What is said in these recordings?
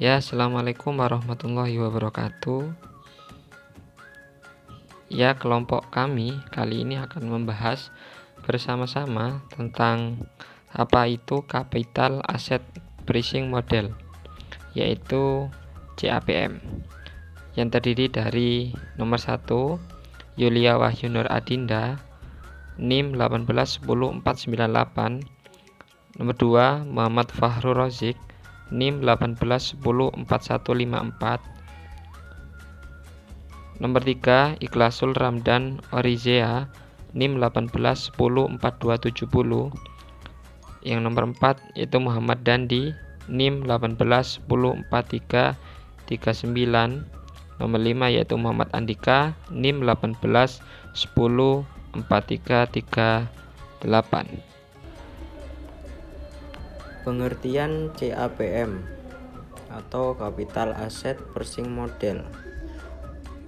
Ya, assalamualaikum warahmatullahi wabarakatuh. Ya, kelompok kami kali ini akan membahas bersama-sama tentang apa itu Capital Asset Pricing Model, yaitu CAPM, yang terdiri dari nomor 1 Yulia Wahyu Nur Adinda, NIM 1810498, nomor 2 Muhammad Fahru Rozik, NIM 1810454, nomor 3 Ikhlasul Ramdan Orizea, NIM 1810470. Yang nomor 4 yaitu Muhammad Dandi, NIM 1804339. Nomor 5 yaitu Muhammad Andika, NIM 1810438. Pengertian CAPM atau Capital Asset Pricing Model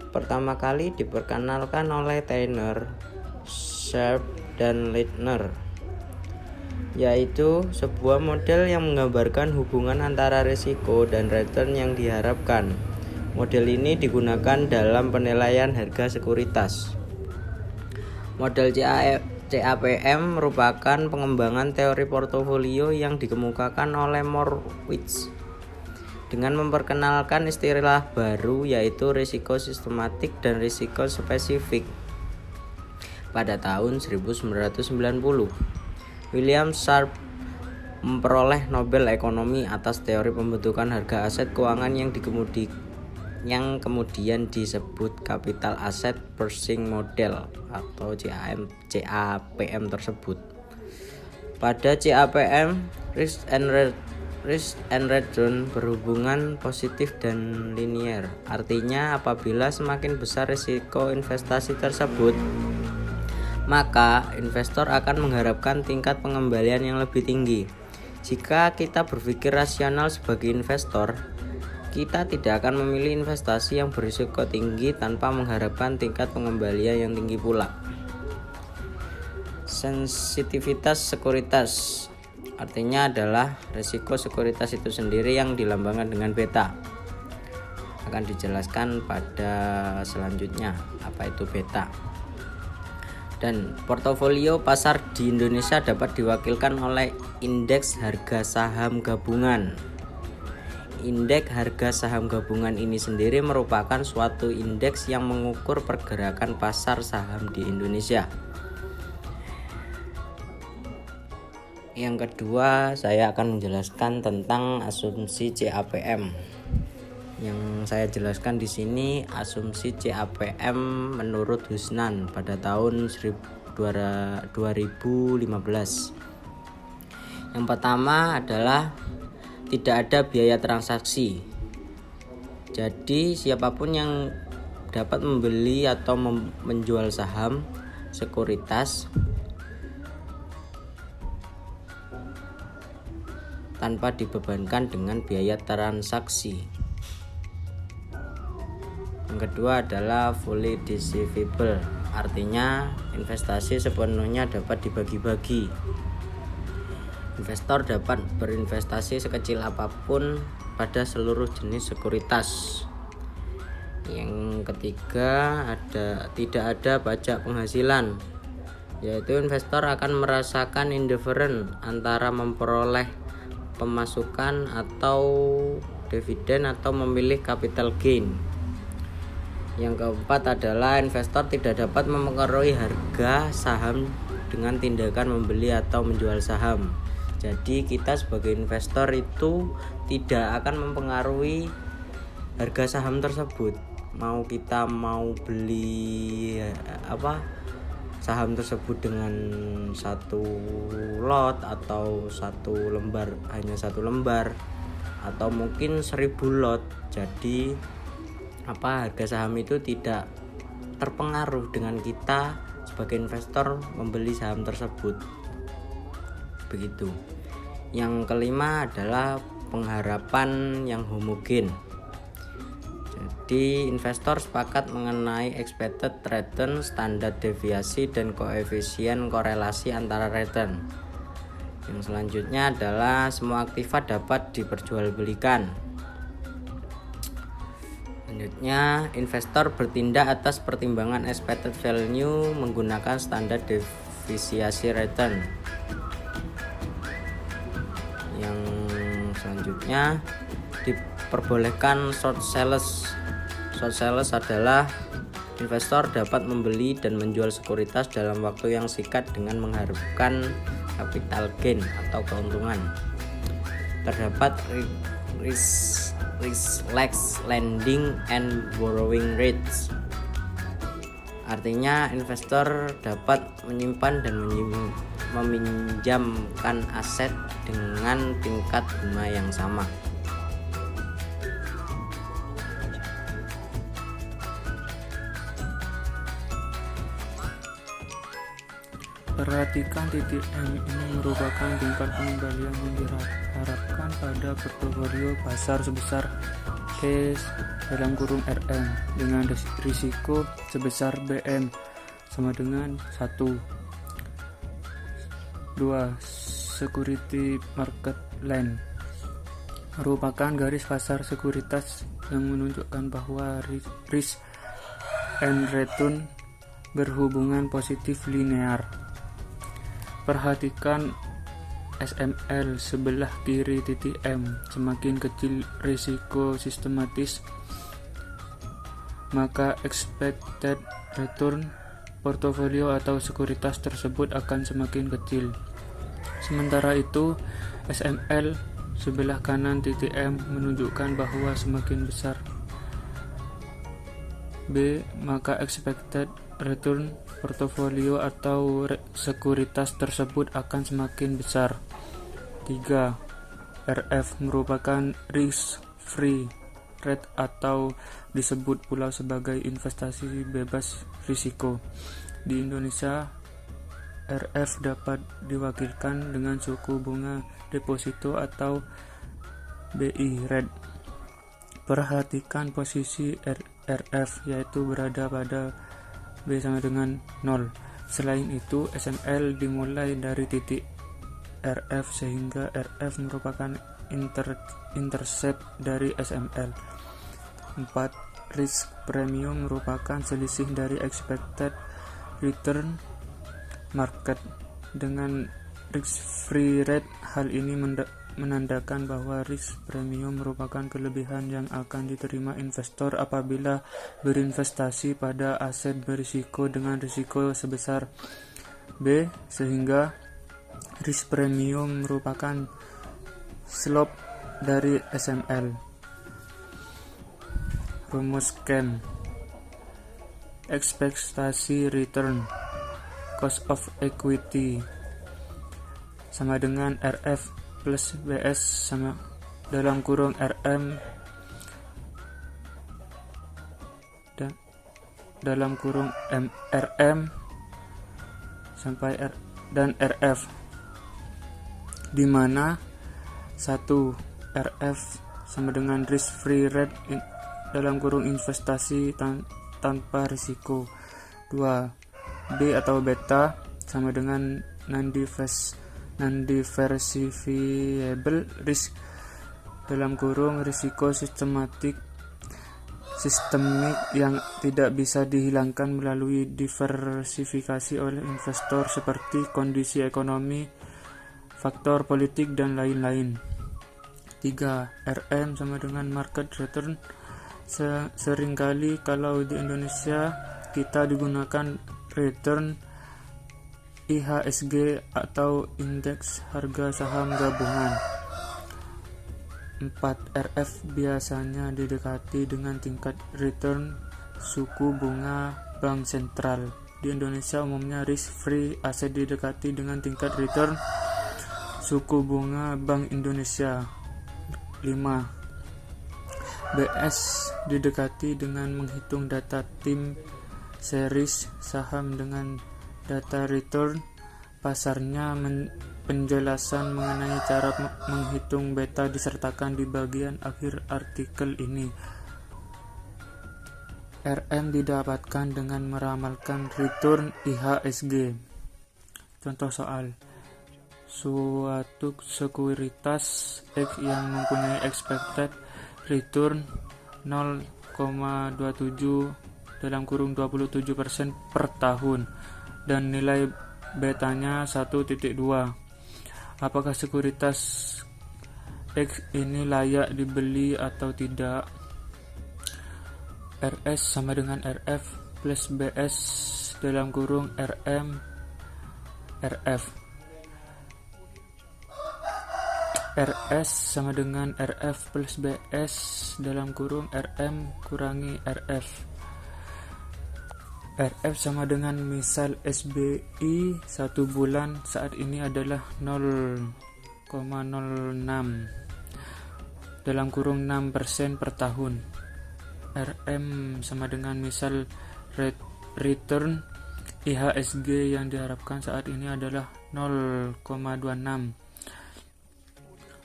pertama kali diperkenalkan oleh Tanner, Sharp, dan Leitner, yaitu sebuah model yang menggambarkan hubungan antara risiko dan return yang diharapkan. Model ini digunakan dalam penilaian harga sekuritas. Model CAPM merupakan pengembangan teori portofolio yang dikemukakan oleh Morowitz dengan memperkenalkan istilah baru, yaitu risiko sistematik dan risiko spesifik. Pada tahun 1990, William Sharpe memperoleh Nobel Ekonomi atas teori pembentukan harga aset keuangan yang kemudian disebut Capital Asset Pricing Model atau CAPM tersebut. Pada CAPM, risk and return berhubungan positif dan linier. Artinya apabila semakin besar risiko investasi tersebut, maka investor akan mengharapkan tingkat pengembalian yang lebih tinggi. Jika kita berpikir rasional sebagai investor, kita tidak akan memilih investasi yang berisiko tinggi tanpa mengharapkan tingkat pengembalian yang tinggi pula. Sensitivitas sekuritas artinya adalah risiko sekuritas itu sendiri yang dilambangkan dengan beta. Akan dijelaskan pada selanjutnya apa itu beta. Dan portofolio pasar di Indonesia dapat diwakilkan oleh indeks harga saham gabungan. Indeks harga saham gabungan ini sendiri merupakan suatu indeks yang mengukur pergerakan pasar saham di Indonesia. Yang kedua, saya akan menjelaskan tentang asumsi CAPM. Yang saya jelaskan di sini asumsi CAPM menurut Husnan pada tahun 2015. Yang pertama adalah tidak ada biaya transaksi. Jadi siapapun yang dapat membeli atau menjual saham sekuritas tanpa dibebankan dengan biaya transaksi. Yang kedua adalah fully divisible, artinya investasi sepenuhnya dapat dibagi-bagi. Investor dapat berinvestasi sekecil apapun pada seluruh jenis sekuritas. Yang ketiga, tidak ada pajak penghasilan, yaitu investor akan merasakan indifferent antara memperoleh pemasukan atau dividen atau memilih capital gain. Yang keempat adalah investor tidak dapat mempengaruhi harga saham dengan tindakan membeli atau menjual saham. Jadi kita sebagai investor itu tidak akan mempengaruhi harga saham tersebut. Kita mau beli saham tersebut dengan satu lot atau hanya satu lembar atau mungkin 1000 lot. Jadi harga saham itu tidak terpengaruh dengan kita sebagai investor membeli saham tersebut. Begitu. Yang kelima adalah pengharapan yang homogen. Jadi investor sepakat mengenai expected return, standar deviasi, dan koefisien korelasi antara return. Yang selanjutnya adalah semua aktiva dapat diperjualbelikan. Selanjutnya, investor bertindak atas pertimbangan expected value menggunakan standar defisiasi return. Yang selanjutnya, diperbolehkan short sales. Short sales adalah investor dapat membeli dan menjual sekuritas dalam waktu yang singkat dengan mengharapkan capital gain atau keuntungan. Terdapat risk-less lending and borrowing rates. Artinya investor dapat menyimpan dan meminjamkan aset dengan tingkat bunga yang sama. Perhatikan titik M ini merupakan tingkat pengembalian yang diharapkan pada portofolio pasar sebesar E (RM) dengan risiko sebesar BM sama dengan 1. 2. Security Market Line merupakan garis pasar sekuritas yang menunjukkan bahwa risk and return berhubungan positif linear. Perhatikan SML sebelah kiri titik M. Semakin kecil risiko sistematis, maka expected return portofolio atau sekuritas tersebut akan semakin kecil. Sementara itu, SML sebelah kanan titik M menunjukkan bahwa semakin besar B, maka expected return portofolio atau sekuritas tersebut akan semakin besar. 3. RF merupakan risk free rate atau disebut pula sebagai investasi bebas risiko. Di Indonesia, RF dapat diwakilkan dengan suku bunga deposito atau BI rate. Perhatikan posisi RF, yaitu berada pada B sama dengan 0. Selain itu, SML dimulai dari titik RF sehingga RF merupakan intercept dari SML. 4. Risk premium merupakan selisih dari expected return market dengan risk free rate. Hal ini menandakan bahwa risk premium merupakan kelebihan yang akan diterima investor apabila berinvestasi pada aset berisiko dengan risiko sebesar B, sehingga risk premium merupakan slope dari SML. Rumus CAM: ekspektasi return cost of equity sama dengan RF plus BS sama dalam kurung RM dan dalam kurung RM sampai R dan RF, di mana 1. RF sama dengan risk free rate dalam kurung investasi tanpa risiko. 2. B atau beta sama dengan non-diversifiable risk dalam kurung risiko sistemik yang tidak bisa dihilangkan melalui diversifikasi oleh investor seperti kondisi ekonomi, faktor politik, dan lain-lain. 3. RM sama dengan market return. Seringkali kalau di Indonesia kita digunakan return IHSG atau indeks harga saham gabungan. 4. RF biasanya didekati dengan tingkat return suku bunga bank sentral. Di Indonesia umumnya risk free aset didekati dengan tingkat return suku bunga Bank Indonesia. 5. BS didekati dengan menghitung data tim series saham dengan data return pasarnya. Penjelasan mengenai cara menghitung beta disertakan di bagian akhir artikel ini. RM didapatkan dengan meramalkan return IHSG. Contoh soal: suatu sekuritas X yang mempunyai expected return 0 0,27% per tahun dan nilai betanya 1.2. Apakah sekuritas X ini layak dibeli atau tidak? RS sama dengan RF plus BS dalam kurung RM RF. RS sama dengan RF plus BS dalam kurung RM kurangi RF. RF sama dengan misal SBI 1 bulan saat ini adalah 0,06 dalam kurung 6% per tahun. RM sama dengan misal return IHSG yang diharapkan saat ini adalah 0,26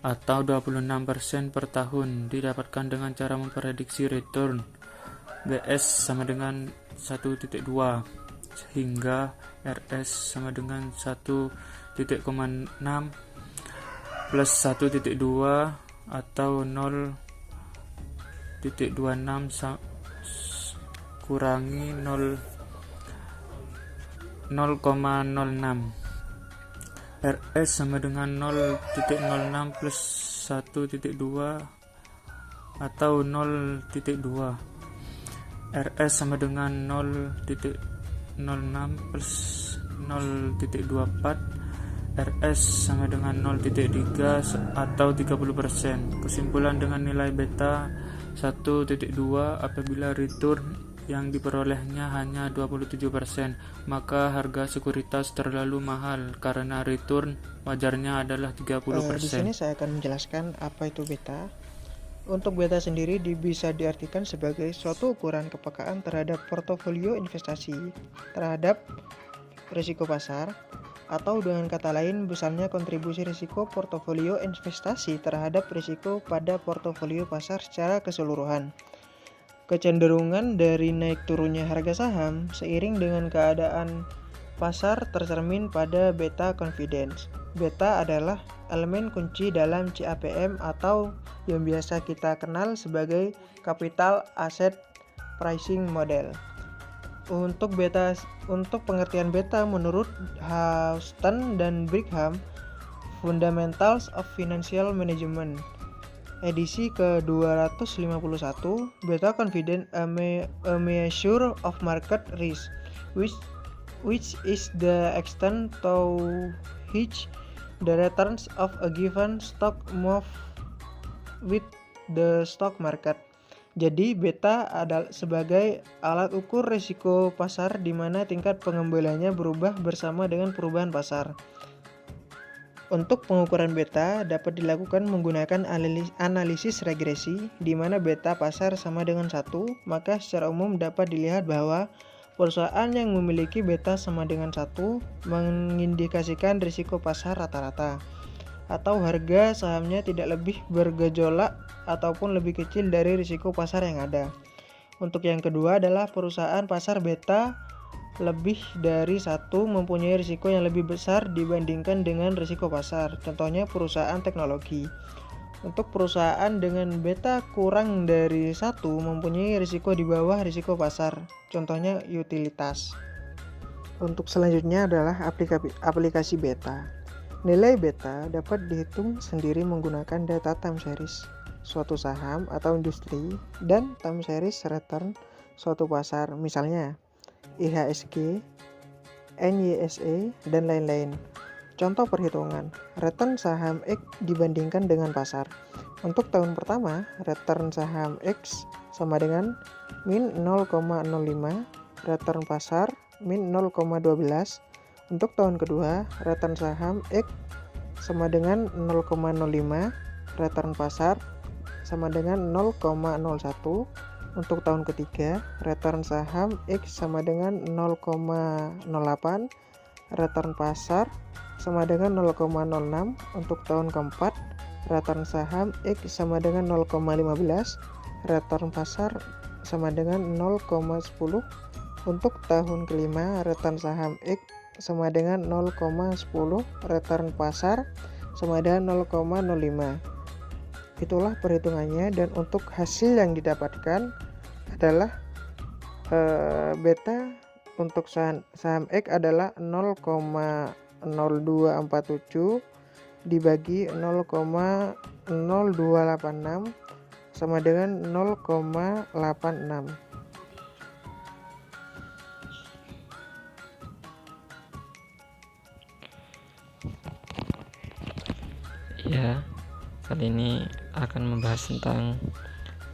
atau 26% per tahun, didapatkan dengan cara memprediksi return. BS sama dengan 1.2 sehingga RS sama dengan 1.6 plus 1.2 atau 0.26 kurangi 0,06. RS sama dengan 0.06 plus 1.2 atau 0.2. RS sama dengan 0.06 plus 0.24. RS sama dengan 0.3 atau 30%. Kesimpulan dengan nilai beta 1.2 apabila return yang diperolehnya hanya 27%, maka harga sekuritas terlalu mahal karena return wajarnya adalah 30%. Di sini saya akan menjelaskan apa itu beta. Untuk beta sendiri bisa diartikan sebagai suatu ukuran kepekaan terhadap portofolio investasi terhadap risiko pasar, atau dengan kata lain besarnya kontribusi risiko portofolio investasi terhadap risiko pada portofolio pasar secara keseluruhan. Kecenderungan dari naik turunnya harga saham seiring dengan keadaan pasar tercermin pada beta confidence. Beta adalah elemen kunci dalam CAPM atau yang biasa kita kenal sebagai capital asset pricing model. Untuk pengertian beta menurut Houston dan Brigham, Fundamentals of Financial Management, edisi ke-251, beta confident a measure of market risk, which is the extent to which the returns of a given stock move with the stock market. Jadi beta adalah sebagai alat ukur risiko pasar di mana tingkat pengembaliannya berubah bersama dengan perubahan pasar. Untuk pengukuran beta dapat dilakukan menggunakan analisis regresi di mana beta pasar sama dengan 1, maka secara umum dapat dilihat bahwa perusahaan yang memiliki beta sama dengan 1 mengindikasikan risiko pasar rata-rata, atau harga sahamnya tidak lebih bergejolak ataupun lebih kecil dari risiko pasar yang ada. Untuk yang kedua adalah perusahaan pasar beta lebih dari 1 mempunyai risiko yang lebih besar dibandingkan dengan risiko pasar, contohnya perusahaan teknologi. Untuk perusahaan dengan beta kurang dari 1 mempunyai risiko di bawah risiko pasar, contohnya utilitas. Untuk selanjutnya adalah aplikasi beta. Nilai beta dapat dihitung sendiri menggunakan data time series suatu saham atau industri dan time series return suatu pasar, misalnya IHSG, NYSE, dan lain-lain. Contoh perhitungan, return saham X dibandingkan dengan pasar. Untuk tahun pertama, return saham X sama dengan min 0,05, return pasar min 0,12. Untuk tahun kedua, return saham X sama dengan 0,05, return pasar sama dengan 0,01. Untuk tahun ketiga, return saham X sama dengan 0,08, return pasar sama dengan 0,06. Untuk tahun keempat, return saham X sama dengan 0,15, return pasar sama dengan 0,10. Untuk tahun kelima, return saham X sama dengan 0,10, return pasar sama dengan 0,05. Itulah perhitungannya, dan untuk hasil yang didapatkan adalah beta untuk saham X adalah 0,0247 dibagi 0,0286 sama dengan 0,86. Ya, kali ini akan membahas tentang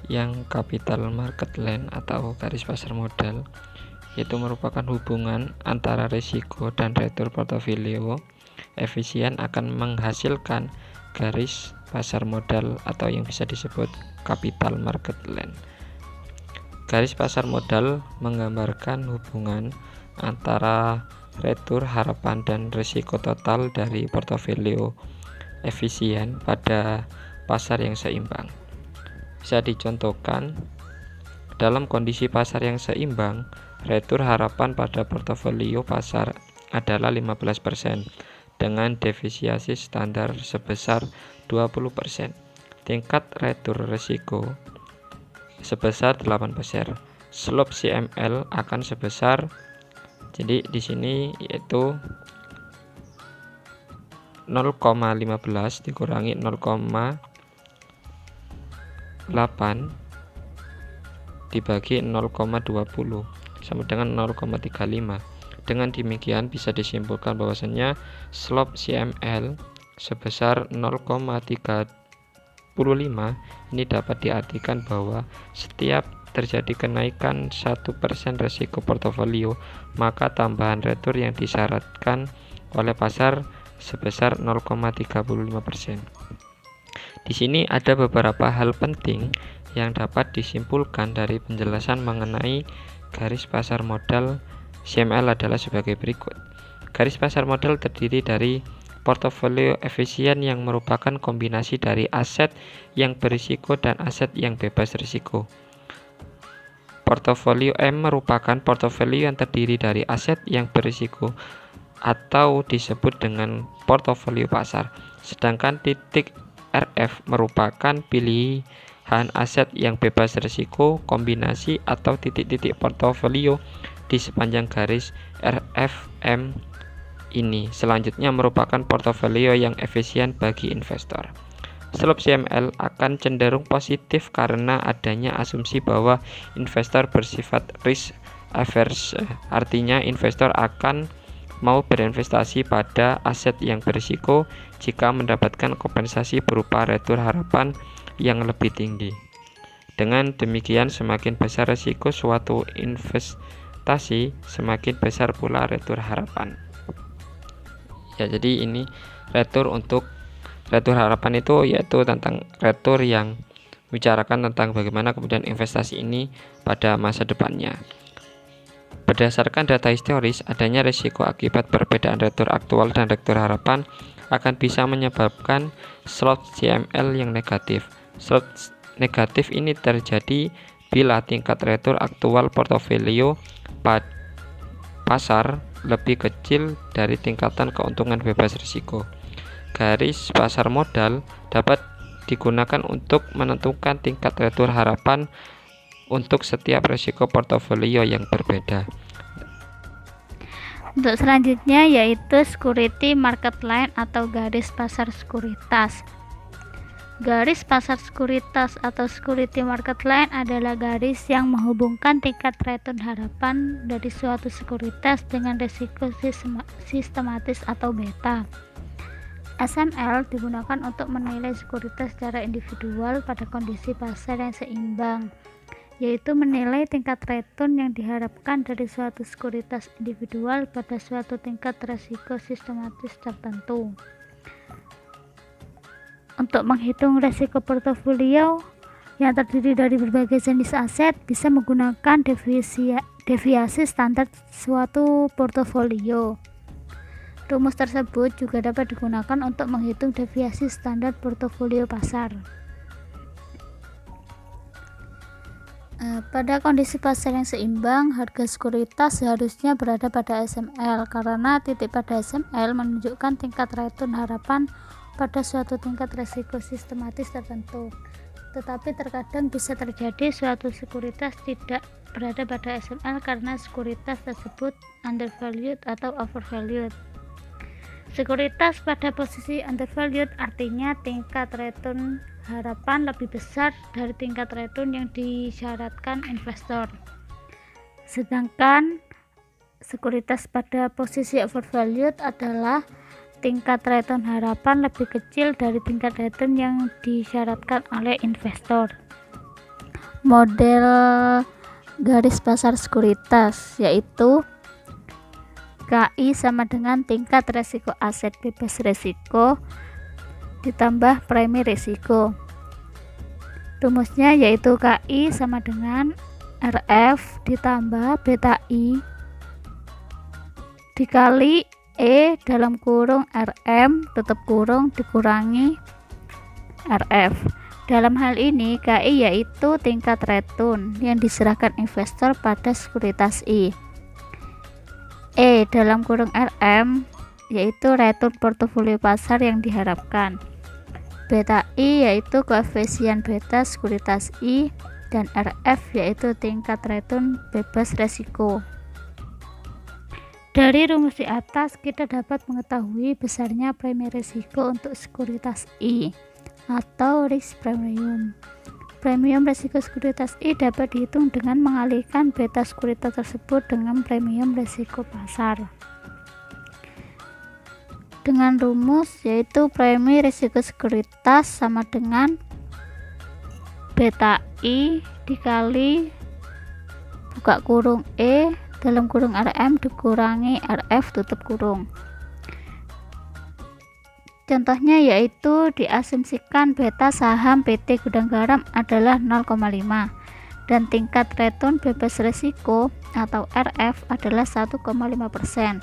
yang capital market line atau garis pasar modal, yaitu merupakan hubungan antara risiko dan retur portofolio efisien akan menghasilkan garis pasar modal atau yang bisa disebut capital market line. Garis pasar modal menggambarkan hubungan antara retur harapan dan risiko total dari portofolio efisien pada pasar yang seimbang. Bisa dicontohkan, dalam kondisi pasar yang seimbang, retur harapan pada portofolio pasar adalah 15% dengan defisiasi standar sebesar 20%. Tingkat retur risiko sebesar 8%. Slope CML akan sebesar, jadi di sini yaitu 0,15 dikurangi 0,8 dibagi 0,20 sama dengan 0,35. Dengan demikian bisa disimpulkan bahwasannya slope CML sebesar 0,35 ini dapat diartikan bahwa setiap terjadi kenaikan 1% risiko portofolio, maka tambahan retur yang disyaratkan oleh pasar sebesar 0,35%. Di sini ada beberapa hal penting yang dapat disimpulkan dari penjelasan mengenai garis pasar modal CML adalah sebagai berikut. Garis pasar modal terdiri dari portofolio efisien yang merupakan kombinasi dari aset yang berisiko dan aset yang bebas risiko. Portofolio M merupakan portofolio yang terdiri dari aset yang berisiko atau disebut dengan portofolio pasar. Sedangkan titik RF merupakan pilihan aset yang bebas risiko kombinasi atau titik-titik portofolio di sepanjang garis RFM ini. Selanjutnya merupakan portofolio yang efisien bagi investor. Slope CML akan cenderung positif karena adanya asumsi bahwa investor bersifat risk averse, artinya investor akan mau berinvestasi pada aset yang berisiko jika mendapatkan kompensasi berupa retur harapan yang lebih tinggi. Dengan demikian, semakin besar risiko suatu investasi, semakin besar pula retur harapan. Ya, jadi ini retur harapan itu yaitu tentang retur yang membicarakan tentang bagaimana kemudian investasi ini pada masa depannya. Berdasarkan data historis, adanya risiko akibat perbedaan retur aktual dan retur harapan akan bisa menyebabkan slope CML yang negatif. Slope negatif ini terjadi bila tingkat retur aktual portofolio pasar lebih kecil dari tingkatan keuntungan bebas risiko. Garis pasar modal dapat digunakan untuk menentukan tingkat retur harapan untuk setiap risiko portofolio yang berbeda. Untuk selanjutnya yaitu security market line atau garis pasar sekuritas. Garis pasar sekuritas atau security market line adalah garis yang menghubungkan tingkat return harapan dari suatu sekuritas dengan risiko sistematis atau beta. SML digunakan untuk menilai sekuritas secara individual pada kondisi pasar yang seimbang, yaitu menilai tingkat return yang diharapkan dari suatu sekuritas individual pada suatu tingkat risiko sistematis tertentu. Untuk menghitung risiko portofolio yang terdiri dari berbagai jenis aset, bisa menggunakan deviasi standar suatu portofolio. Rumus tersebut juga dapat digunakan untuk menghitung deviasi standar portofolio pasar. Pada kondisi pasar yang seimbang, harga sekuritas seharusnya berada pada SML karena titik pada SML menunjukkan tingkat return harapan pada suatu tingkat risiko sistematis tertentu. Tetapi terkadang bisa terjadi suatu sekuritas tidak berada pada SML karena sekuritas tersebut undervalued atau overvalued. Sekuritas pada posisi undervalued artinya tingkat return harapan lebih besar dari tingkat return yang disyaratkan investor. Sedangkan sekuritas pada posisi overvalued adalah tingkat return harapan lebih kecil dari tingkat return yang disyaratkan oleh investor. Model garis pasar sekuritas yaitu KI sama dengan tingkat resiko aset bebas resiko ditambah premi risiko. Rumusnya yaitu KI sama dengan RF ditambah beta I dikali E dalam kurung RM tutup kurung dikurangi RF. Dalam hal ini KI yaitu tingkat return yang diserahkan investor pada sekuritas I. E dalam kurung RM yaitu return portofolio pasar yang diharapkan. Beta I yaitu koefisien beta sekuritas I dan RF yaitu tingkat return bebas resiko. Dari rumus di atas kita dapat mengetahui besarnya premi risiko untuk sekuritas I atau risk premium. Premium risiko sekuritas I dapat dihitung dengan mengalihkan beta sekuritas tersebut dengan premium risiko pasar. Dengan rumus yaitu premi risiko sekuritas sama dengan beta I dikali buka kurung E dalam kurung RM dikurangi RF tutup kurung. Contohnya yaitu diasumsikan beta saham PT Gudang Garam adalah 0,5 dan tingkat return bebas risiko atau RF adalah 1,5%.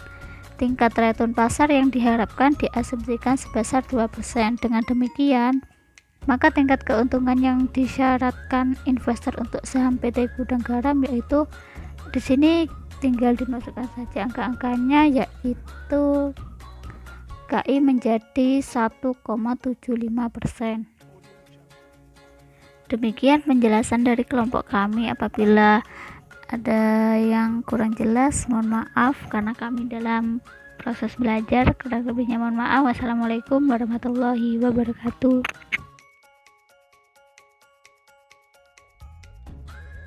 Tingkat return pasar yang diharapkan diasumsikan sebesar 2%. Dengan demikian, maka tingkat keuntungan yang disyaratkan investor untuk saham PT Gudang Garam yaitu di sini tinggal dimasukkan saja angka-angkanya yaitu KI menjadi 1,75%. Demikian penjelasan dari kelompok kami. Apabila ada yang kurang jelas mohon maaf karena kami dalam proses belajar. Kurang lebihnya mohon maaf. Wassalamualaikum warahmatullahi wabarakatuh.